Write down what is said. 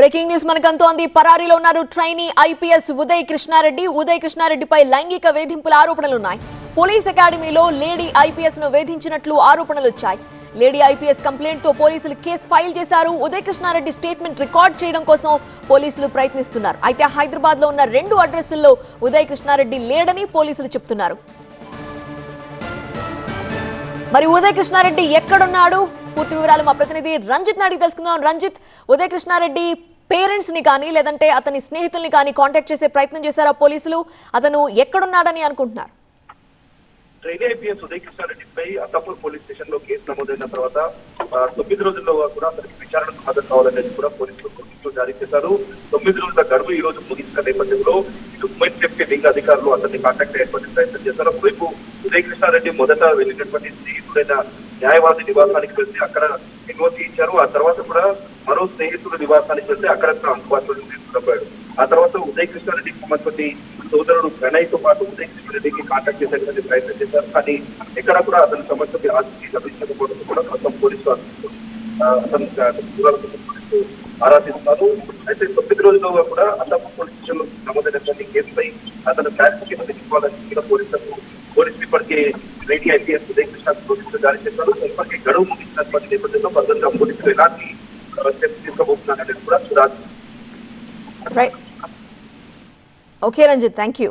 Breaking news మనకంతోంది. పరారీలో ఉన్నారు trainee IPS Uday కృష్ణారెడ్డిపై లైంగిక వేధింపుల ఆరోపణలున్నాయి. పోలీస్ అకాడమీలో లేడీ ఐపీఎస్ ను వేధించినట్లు ఆరోపణలు వచ్చాయి. లేడీ ఐపీఎస్ కంప్లైంట్ తో పోలీసులు కేసు ఫైల్ చేశారు. ఉదయ్ కృష్ణారెడ్డి స్టేట్మెంట్ రికార్డ్ చేయడం కోసం పోలీసులు ప్రయత్నిస్తున్నారు. అయితే హైదరాబాద్ లో ఉన్న 2 అడ్రస్ల్లో ఉదయ్ కృష్ణారెడ్డి లేడని పోలీసులు చెప్తున్నారు. మరి ఉదయ్ కృష్ణారెడ్డి ఎక్కడున్నాడు? పూర్తి వివరాలు మా ప్రతినిధి రంజిత్ నాడి తెలుసుకుందాం. రంజిత్, ఉదయ్ కృష్ణారెడ్డి పేరెంట్స్ ని కానీ లేదంటే అతని స్నేహితుల్ని కానీ కాంటాక్ట్ చేసే ప్రయత్నం చేశారా పోలీసులు? అతను ఎక్కడున్నాడని అనుకుంటున్నారు? ట్రైనీ ఐపీఎస్ ఉదయ్ కృష్ణారెడ్డిపై అత్తాపూర్ పోలీస్ స్టేషన్ లో కేసు నమోదైన తర్వాత 9 రోజుల్లో కూడా అతనికి విచారణకు హాజరు కావాలనేది కూడా పోలీసులు నోటీసులు జారీ చేశారు. 9 రోజుల గడువు ఈ రోజు ముగిసిన నేపథ్యంలో ఇటు ఉమెన్ సేఫ్టీ వింగ్ అధికారులు అతన్ని కాంటాక్ట్ అయ్యేటువంటి ప్రయత్నం చేశారు. ఒకవైపు ఉదయ్ కృష్ణారెడ్డి మొదట వెళ్ళినటువంటి స్నేహితుడైన న్యాయవాది నివాసానికి వెళ్తే అక్కడ ఎన్ఓసి ఇచ్చారు. ఆ తర్వాత కూడా మరో స్నేహితుడు నివాసానికి వెళ్తే అక్కడ అందుబాటులో తీసుకురాడు. ఆ తర్వాత ఉదయ్ కృష్ణారెడ్డికి సంబంధించి సోదరుడు ప్రణయ్ తో పాటు ఉదయ్ కృష్ణారెడ్డికి కాంటాక్ట్ చేసేటువంటి ప్రయత్నం చేశారు. కానీ ఎక్కడ కూడా అతని సంబంధించి ఆస్తి లభించకపోవడం కూడా మొత్తం పోలీసులు అతను పోలీసులు ఆరాధిస్తున్నారు. అయితే 9 రోజుల్లో కూడా అత్తాపూర్ పోలీస్ స్టేషన్ లో నమోదైనటువంటి కేసుపై అతను క్లారిఫికేషన్ తెచ్చుకోవాలని పోలీసులు ఇప్పటికే లేడీ ఐపీఎస్ ఉదయ్ కృష్ణ నోటీసులు జారీ చేశారు. ఇప్పటికే గడువు ముగిసినటువంటి నేపథ్యంలో భద్రంగా పోలీసులు ఎలాంటి స్టెప్స్ తీసుకోబోతున్నారనేది కూడా చూడాలి. Okay Ranjit, thank you.